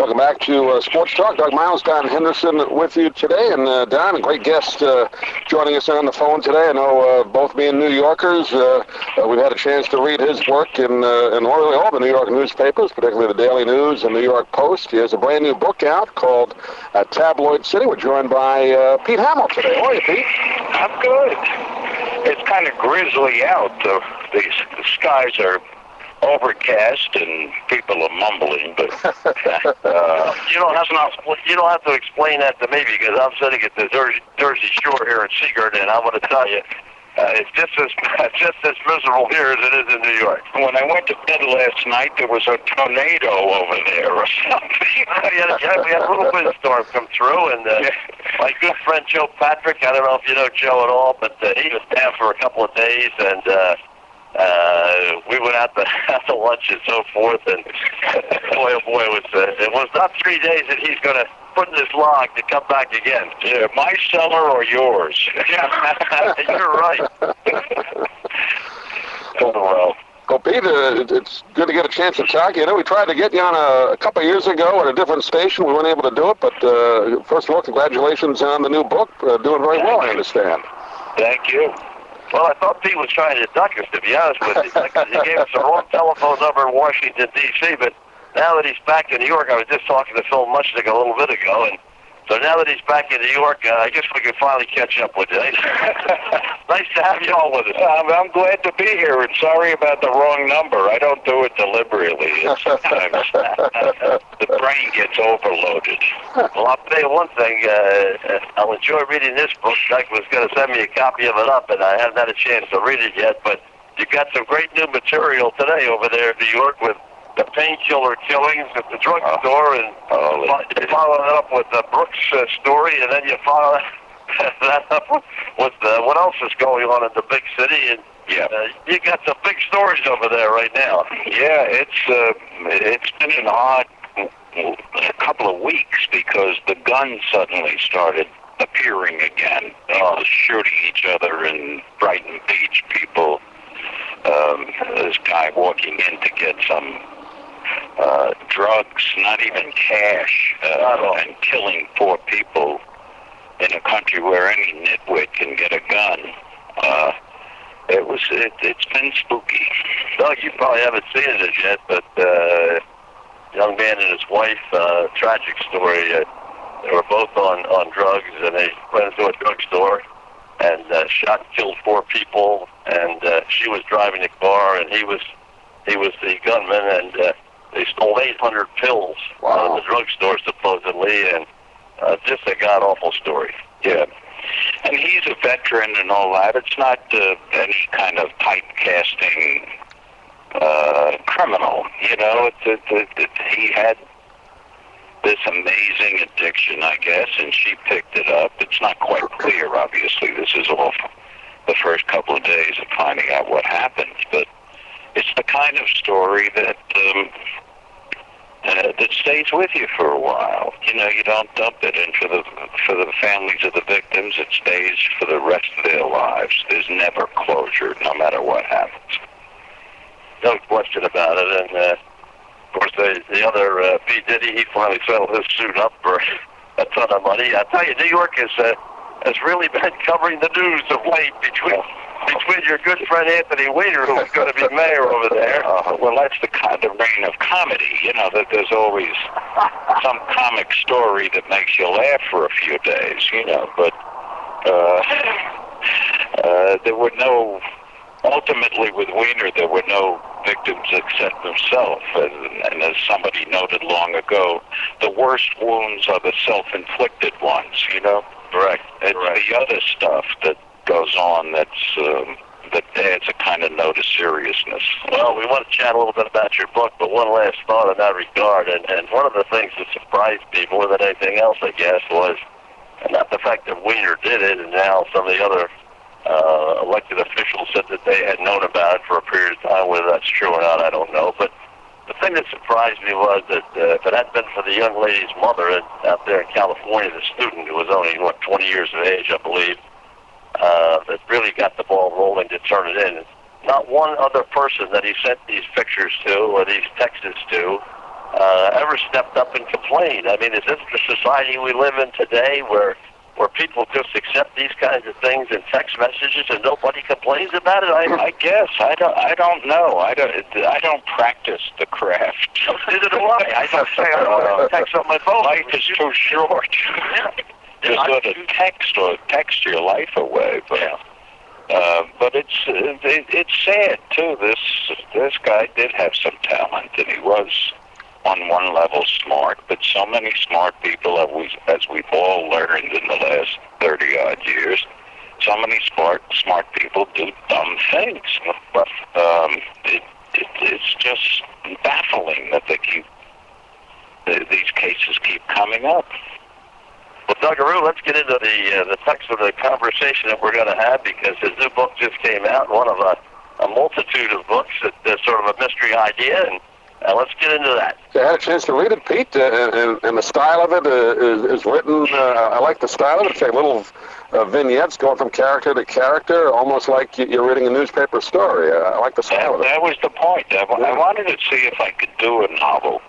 Welcome back to Sports Talk. Doug Miles, Don Henderson with you today. And Don, a great guest joining us on the phone today. I know both being New Yorkers, we've had a chance to read his work in really all the New York newspapers, particularly the Daily News and New York Post. He has a brand new book out called Tabloid City. We're joined by Pete Hamill today. How are you, Pete? I'm good. It's kind of grizzly out. The skies are overcast and people are mumbling, but you don't have to explain that to me because I'm sitting at the Jersey Shore here in Seagirt, and I'm going to tell you, it's just as miserable here as it is in New York. When I went to bed last night, there was a tornado over there or something. Yeah, we had a little windstorm come through, and my good friend Joe Patrick, I don't know if you know Joe at all, but he was down for a couple of days, and we went out to lunch and so forth, and boy, oh boy, it was not 3 days that he's going to put in his log to come back again. Yeah, my cellar or yours? You're right. Oh, well, Pete, it's good to get a chance to talk. You know, we tried to get you on a couple of years ago at a different station. We weren't able to do it, but first of all, congratulations on the new book. Doing very well, I understand. Thank you. Well, I thought Pete was trying to duck us, to be honest with you. He gave us the wrong telephone number in Washington, D.C., but now that he's back in New York, I was just talking to Phil Mushnick a little bit ago, and so now that he's back in New York, I guess we can finally catch up with you. Nice to have you all with us. I'm glad to be here, and sorry about the wrong number. I don't do it deliberately. Sometimes the brain gets overloaded. Well, I'll tell you one thing. I'll enjoy reading this book. Doug was going to send me a copy of it up, and I haven't had a chance to read it yet, but you've got some great new material today over there in New York with the painkiller killings at the drugstore, and you follow it up with the Brooks story, and then you follow that up with what else is going on in the big city, and you got some big stories over there right now. Yeah, it's been an odd couple of weeks because the guns suddenly started appearing again. People shooting each other in Brighton Beach, people. This guy walking in to get some drugs, not even cash, and killing poor people in a country where any nitwit can get a gun. It's been spooky. Doug, you probably haven't seen it yet, but young man and his wife, tragic story. They were both on drugs, and they went into a drugstore and shot and killed 4 people. And she was driving the car, and he was the gunman, and they stole 800 pills out of the drugstore, supposedly, and just a god-awful story. Yeah. And he's a veteran and all that. It's not any kind of typecasting criminal, you know. He had this amazing addiction, I guess, and she picked it up. It's not quite clear, obviously. This is all the first couple of days of finding out what happened, but it's the kind of story that that stays with you for a while. You know, you don't dump it in for the families of the victims. It stays for the rest of their lives. There's never closure, no matter what happens. No question about it. And of course, the other P. Diddy, he finally settled his suit up for a ton of money. I tell you, New York has really been covering the news of late between your good friend Anthony Weiner, who's going to be mayor over there. Well, that's the reign of comedy, you know, that there's always some comic story that makes you laugh for a few days, you know, but there were ultimately with Weiner, there were no victims except himself, and as somebody noted long ago, the worst wounds are the self-inflicted ones, you know? Correct. It's the other stuff that goes on that adds a kind of note of seriousness. Well, we want to chat a little bit about your book, but one last thought in that regard, and one of the things that surprised me more than anything else, I guess, was not the fact that Weiner did it, and now some of the other elected officials said that they had known about it for a period of time. Whether that's true or not, I don't know, but the thing that surprised me was that if it hadn't been for the young lady's mother out there in California, the student who was only, 20 years of age, I believe, that really got the ball rolling to turn it in. Not one other person that he sent these pictures to or these texts to ever stepped up and complained. I mean, is this the society we live in today where people just accept these kinds of things in text messages and nobody complains about it? I guess I don't know. I don't practice the craft. Neither do I. I don't say I don't text on my phone. Life is too short. To sort of text your life away, but it's sad too. This guy did have some talent, and he was on one level smart. But so many smart people, as we've all learned in the last 30-odd years, so many smart people do dumb things. It's just baffling that these cases keep coming up. Well, Dungaroo, let's get into the text of the conversation that we're going to have, because his new book just came out, one of a multitude of books that's sort of a mystery idea, and let's get into that. I had a chance to read it, Pete, and the style of it is written, I like the style of it. It's like little vignettes going from character to character, almost like you're reading a newspaper story. I like the style of it. That was the point. I wanted to see if I could do a novel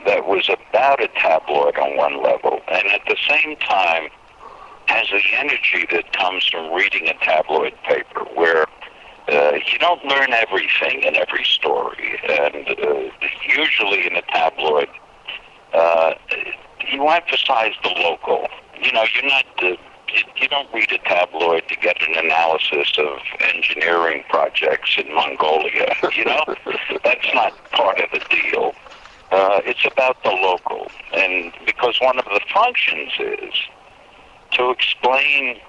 that was about a tabloid on one level, and at the same time has the energy that comes from reading a tabloid paper, where you don't learn everything in every story, and usually in a tabloid, you emphasize the local. You're not. You don't read a tabloid to get an analysis of engineering projects in Mongolia. That's not part of the deal. It's about the local, and because one of the functions is to explain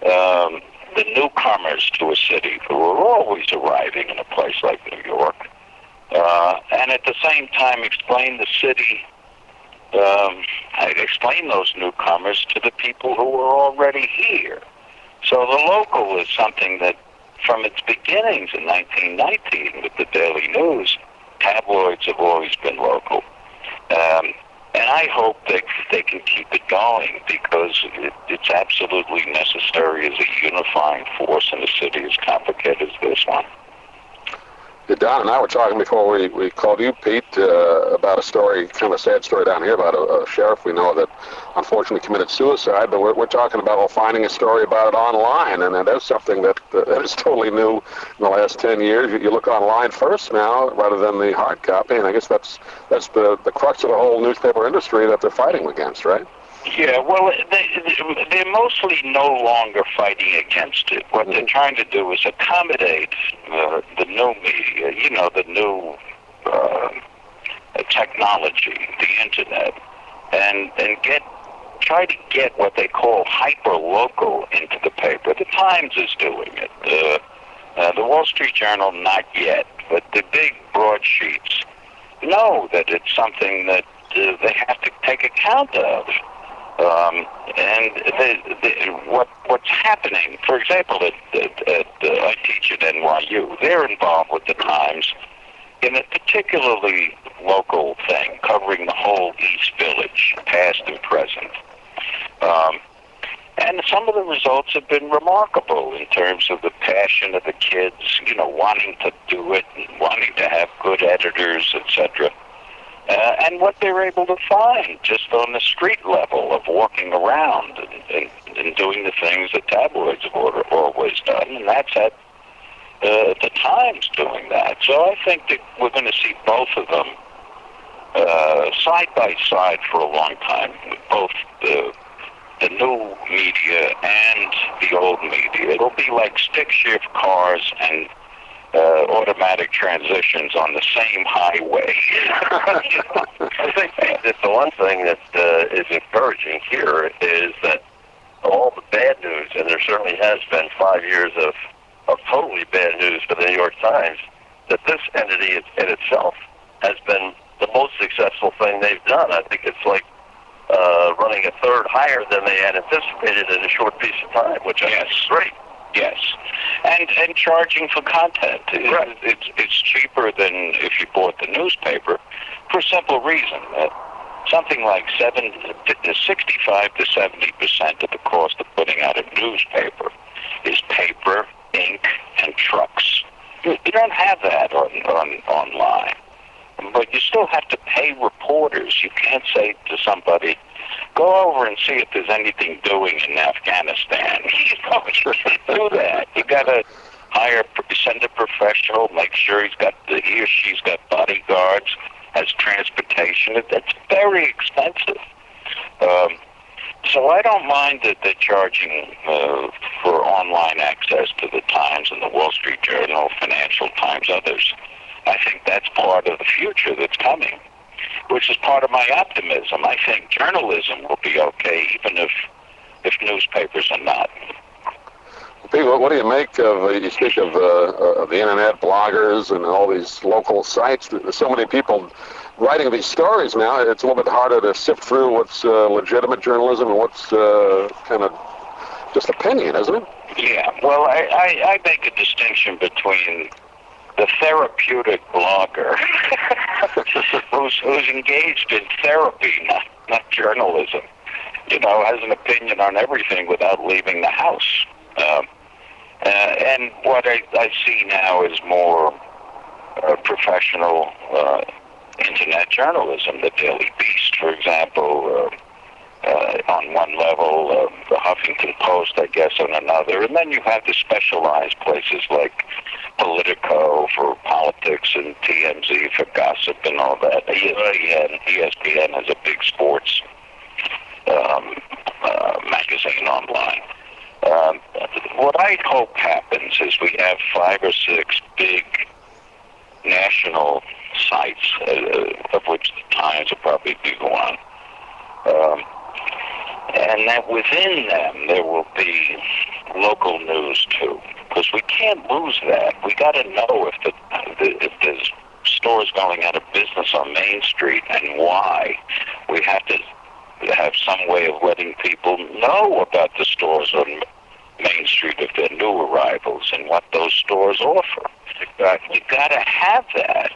the newcomers to a city who are always arriving in a place like New York, and at the same time explain the city, explain those newcomers to the people who are already here. So the local is something that, from its beginnings in 1919 with the Daily News, tabloids have always been local. And I hope they can keep it going, because it's absolutely necessary as a unifying force in a city as complicated as this one. Don and I were talking before we called you, Pete, about a story, kind of a sad story down here about a sheriff we know that unfortunately committed suicide, but we're talking about finding a story about it online, and that is something that is totally new in the last 10 years. You look online first now rather than the hard copy, and I guess that's the crux of the whole newspaper industry that they're fighting against, right? Yeah, well, they're mostly no longer fighting against it. What they're trying to do is accommodate the new media, the new technology, the internet, and try to get what they call hyper-local into the paper. The Times is doing it. The Wall Street Journal, not yet, but the big broadsheets know that it's something that they have to take account of. What's happening, for example, I teach at NYU, they're involved with the Times in a particularly local thing, covering the whole East Village, past and present. And some of the results have been remarkable in terms of the passion of the kids, wanting to do it, and wanting to have good editors, etc. And what they're able to find just on the street level of walking around and doing the things that tabloids have always done, and that's at the Times doing that. So I think that we're going to see both of them side by side for a long time, both the new media and the old media. It'll be like stick shift cars and automatic transitions on the same highway. I think that the one thing that is encouraging here is that all the bad news, and there certainly has been 5 years of totally bad news for the New York Times, that this entity in itself has been the most successful thing they've done. I think it's like running a third higher than they had anticipated in a short piece of time, which I think is great. Yes, and charging for content. Right. It's cheaper than if you bought the newspaper, for a simple reason that something like 65 to 70% of the cost of putting out a newspaper is paper, ink, and trucks. You don't have that on online. But you still have to pay reporters. You can't say to somebody, go over and see if there's anything doing in Afghanistan. You can't do that. You got to send a professional, make sure he or she's got bodyguards, has transportation. It's very expensive. So I don't mind that they're charging for online access to the Times and the Wall Street Journal, Financial Times, others. I think that's part of the future that's coming, which is part of my optimism. I think journalism will be okay, even if newspapers are not. Pete, what do you make of, you speak of the internet, bloggers, and all these local sites? There's so many people writing these stories now. It's a little bit harder to sift through what's legitimate journalism and what's kind of just opinion, isn't it? Yeah, well, I make a distinction between the therapeutic blogger who's engaged in therapy, not journalism, has an opinion on everything without leaving the house. And what I see now is more professional internet journalism. The Daily Beast, for example, on one level, the Huffington Post, I guess, on another. And then you have the specialized places like Politico for politics and TMZ for gossip and all that. ESPN has a big sports magazine online. What I hope happens is we have 5 or 6 big national sites, of which the Times will probably be one. And that within them there will be local news too, because we can't lose that. We got to know if there's stores going out of business on Main Street and why. We have to have some way of letting people know about the stores on Main Street if they're new arrivals and what those stores offer. You got to have that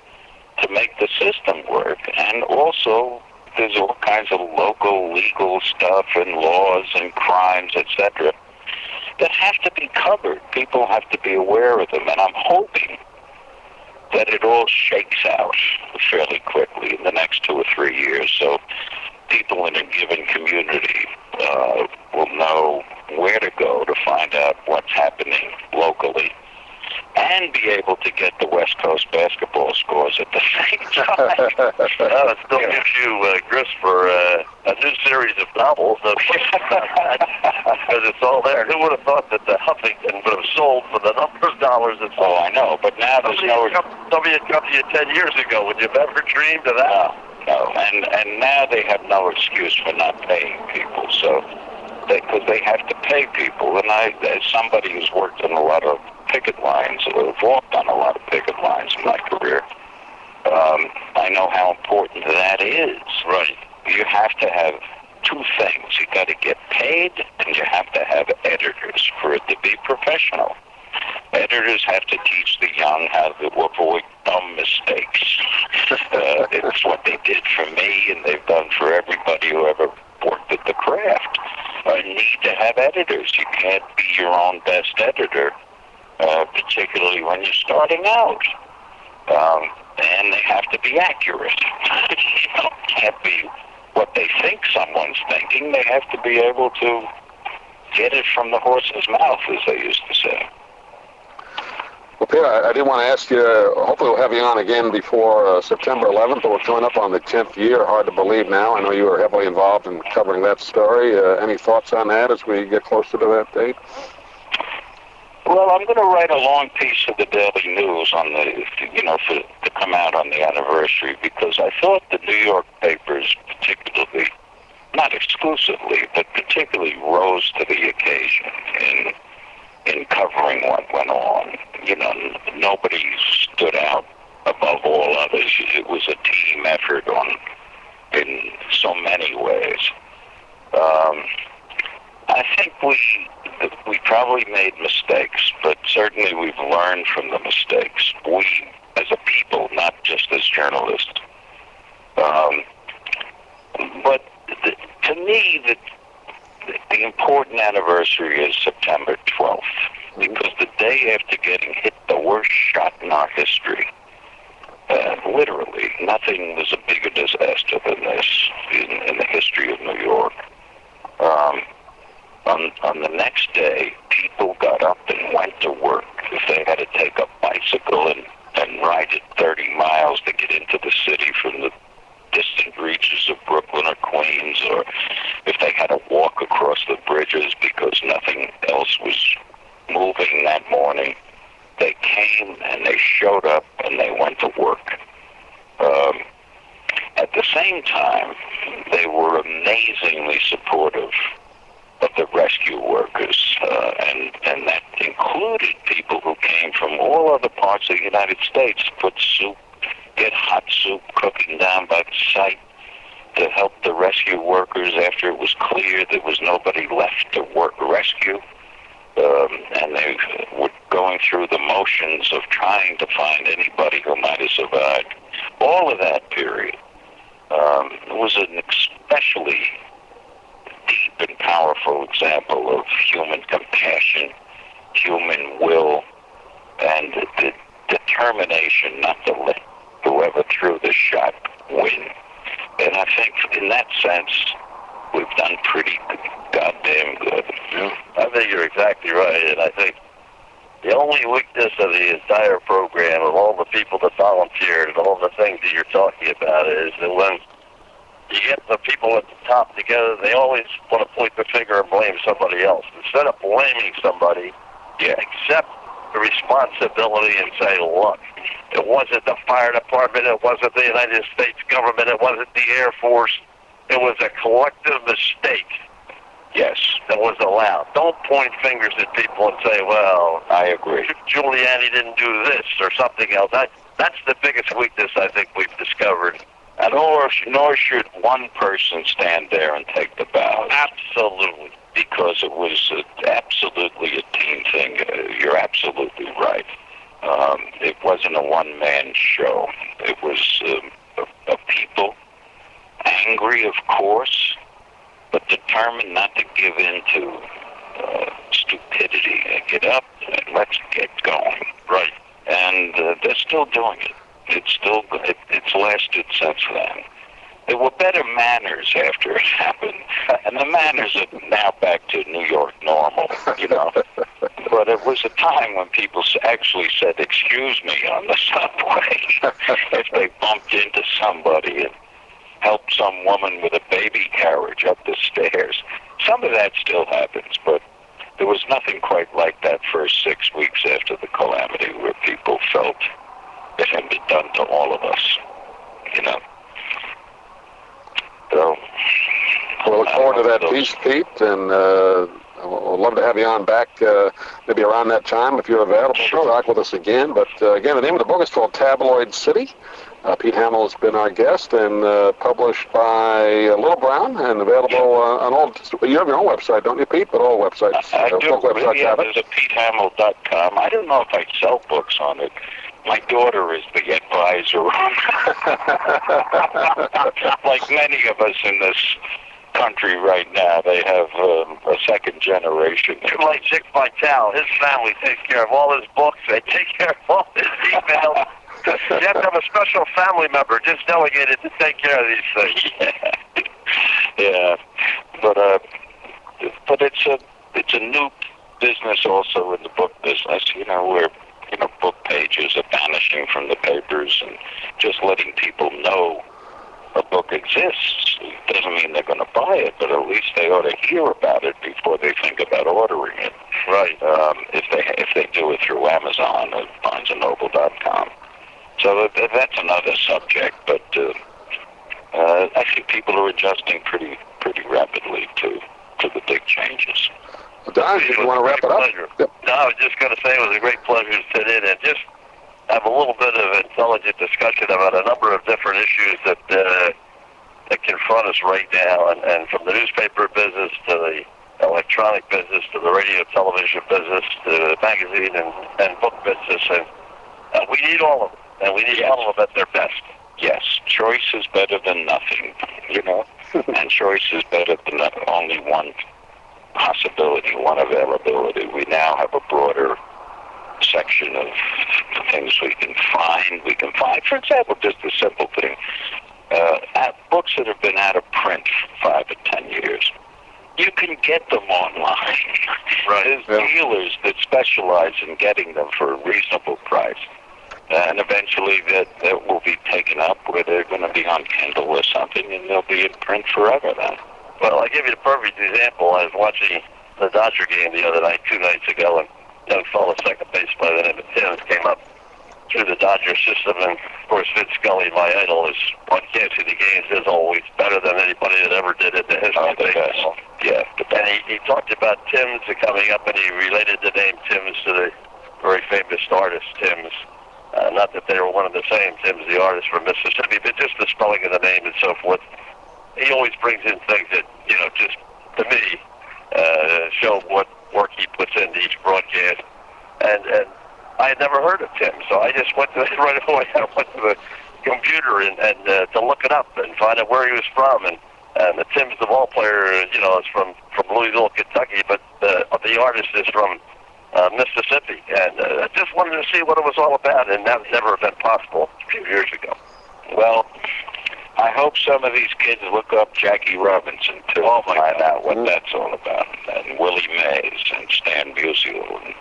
to make the system work, and also there's all kinds of local legal stuff and laws and crimes, etc., that have to be covered. People have to be aware of them, and I'm hoping that it all shakes out fairly quickly in the next 2 or 3 years, so people in a given community will know where to go to find out what's happening locally, and be able to get the West Coast basketball scores at the same time. It still gives you grist for a new series of novels, because it's all there. Who would have thought that the Huffington would have sold for the number of dollars it's sold? Oh, I know, but now there's Somebody had come to you 10 years ago. Would you have ever dreamed of that? No, and now they have no excuse for not paying people, so because they have to pay people. And as somebody who's worked on a lot of picket lines, or walked on a lot of picket lines in my career, I know how important that is. Right. You have to have 2 things. You got to get paid, and you have to have editors for it to be professional. Editors have to teach the young how to avoid dumb mistakes. It's what they did for me, and they've done for everybody who ever worked at the craft. You need to have editors. You can't be your own best editor, particularly when you're starting out. And they have to be accurate. Can't be what they think someone's thinking. They have to be able to get it from the horse's mouth, as they used to say. Well, Peter, I did want to ask you, hopefully we'll have you on again before September 11th, but we're coming up on the 10th year. Hard to believe now. I know you were heavily involved in covering that story. Any thoughts on that as we get closer to that date? Well, I'm going to write a long piece for the Daily News on to come out on the anniversary, because I thought the New York papers particularly, not exclusively, but particularly rose to the occasion in covering what went on. Nobody stood out above all others. It was a team effort in so many ways. I think we probably made mistakes, but certainly we've learned from the mistakes. We, as a people, not just as journalists. But to me, the important anniversary is September 12th, because the day after getting hit the worst shot in our history, Literally, nothing was a bigger disaster than this in the history of New York. On the next day, people got up and went to work. If they had to take a bicycle and ride it 30 miles to get into the city from the distant reaches of Brooklyn or Queens, or if they had to walk across the bridges because nothing else was moving that morning, they came and they showed up and they went to work. At the same time, they were amazingly supportive of the rescue workers, and that included people who came from all other parts of the United States to put soup, get hot soup cooking down by the site to help the rescue workers after it was clear there was nobody left to rescue. And they were going through the motions of trying to find anybody who might have survived. All of that period was an especially deep and powerful example of human compassion, human will, and the determination not to let whoever threw the shot win. And I think in that sense, we've done pretty goddamn good. I think you're exactly right, and I think the only weakness of the entire program, of all the people that volunteered and all the things that you're talking about, is that when you get the people at the top together, they always want to point the finger and blame somebody else. Instead of blaming somebody, accept the responsibility and say, look, it wasn't the fire department, it wasn't the United States government, it wasn't the Air Force, it was a collective mistake. Yes. That was allowed. Don't point fingers at people and say, well, I agree. Giuliani didn't do this or something else. That's the biggest weakness I think we've discovered. And nor should one person stand there and take the bow. Absolutely. Because it was absolutely a team thing. You're absolutely right. It wasn't a one-man show. It was a people angry, of course, but determined not to give in to stupidity. Get up and let's get going. Right. And they're still doing it. It's lasted since then. There were better manners after it happened, and the manners are now back to New York normal, you know. But it was a time when people actually said, excuse me, on the subway, if they bumped into somebody and helped some woman with a baby carriage up the stairs. Some of that still happens, but there was nothing quite like that first 6 weeks after the calamity where people felt it had been done to all of us, you know. So, we'll look forward to that piece, Pete, and we'll love to have you on back maybe around that time if you're available to talk with us again. But again, the name of the book is called Tabloid City. Pete Hamill has been our guest, and published by Little Brown, and available on all. You have your own website, don't you, Pete? But all websites. I do. Websites have it. There's a PeteHamill.com. I don't know if I sell books on it. My daughter is the advisor. Like many of us in this country right now, they have a second generation. Like Dick Vitale, his family takes care of all his books. They take care of all his emails. You have to have a special family member just delegated to take care of these things. Yeah. But it's a new business also in the book business, you know, where book pages are vanishing from the papers, and just letting people know a book exists doesn't mean they're going to buy it, but at least they ought to hear about it before they think about ordering it. Right. If they do it through Amazon or BarnesandNoble.com. So that's another subject, but I think people are adjusting pretty rapidly to the big changes. Don, you want to wrap it up? Yep. No, I was just going to say it was a great pleasure to sit in and just have a little bit of intelligent discussion about a number of different issues that confront us right now, and from the newspaper business to the electronic business to the radio television business to the magazine and book business, and we need all of them, and we need all of them at their best. Yes, choice is better than nothing, and choice is better than only one possibility, one availability. We now have a broader section of the things we can find. We can find, for example, just a simple thing. Books that have been out of print for 5 or 10 years. You can get them online. Right. There's dealers that specialize in getting them for a reasonable price. And eventually that will be taken up where they're going to be on Kindle or something, and they'll be in print forever then. Well, I'll give you the perfect example. I was watching the Dodger game the other night, 2 nights ago, and a young fellow, second base by the name of Tim, came up through the Dodger system, and of course Vince Scully, my idol, is broadcasting the games as always better than anybody that ever did in the history of baseball. Yeah. And he talked about Tim's coming up, and he related the name Tim's to the very famous artist Tim's. Not that they were one and the same, Tim's the artist from Mississippi, but just the spelling of the name and so forth. He always brings in things that, just to me, show what work he puts into each broadcast. And I had never heard of Tim, so I just went to right away. I went to the computer and to look it up and find out where he was from. And the Tim's the ball player, is from Louisville, Kentucky, but the artist is from Mississippi. And I just wanted to see what it was all about, and that never been possible a few years ago. Well, I hope some of these kids look up Jackie Robinson to find out what that's all about, and Willie Mays and Stan Musial.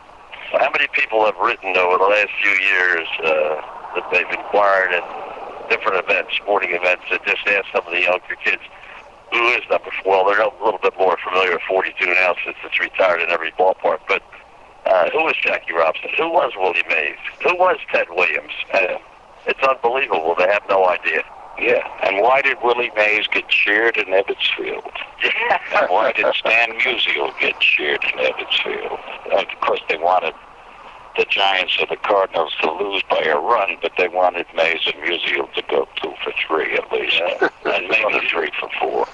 How many people have written over the last few years that they've inquired at different events, sporting events, and just asked some of the younger kids, who is number 4? Well, they're a little bit more familiar with 42 now since it's retired in every ballpark, but who was Jackie Robinson? Who was Willie Mays? Who was Ted Williams? It's unbelievable. They have no idea. Yeah, and why did Willie Mays get cheered in Ebbets Field? Yeah. And why did Stan Musial get cheered in Ebbets Field? Of course, they wanted the Giants or the Cardinals to lose by a run, but they wanted Mays and Musial to go 2 for 3 at least, and maybe 3 for 4,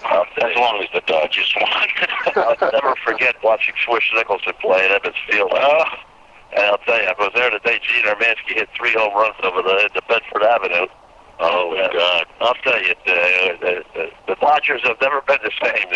as long as the Dodgers won. I'll never forget watching Swish Nicholson play at Ebbets Field. And I'll tell you, I was there the day Gene Armansky hit 3 home runs over the Bedford Avenue. Oh, God. I'll tell you, the Dodgers have never been the same.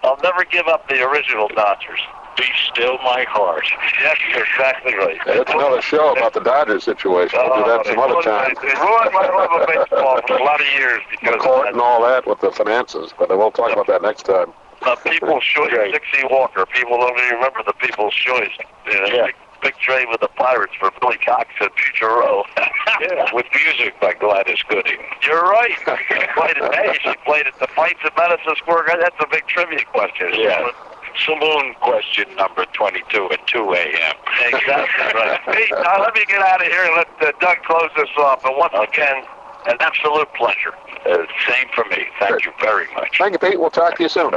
I'll never give up the original Dodgers. Be still my heart. Yes, you're exactly right. That's another show about the Dodgers situation. We'll do that some other time. It ruined my love of baseball for a lot of years because The court and all that with the finances, but we'll talk about that next time. People's Choice, Dixie Walker. People don't even remember the People's Choice. Big trade with the Pirates for Billy Cox and Future Row. With music by Gladys Gooding. You're right. She played at the fights at Madison Square Garden. That's a big trivia question. Yeah. Saloon question number 22 at 2 a.m. Exactly right. Pete, now let me get out of here and let Doug close this off. And once again, an absolute pleasure. Same for me. Thank you very much. Thank you, Pete. We'll talk to you soon.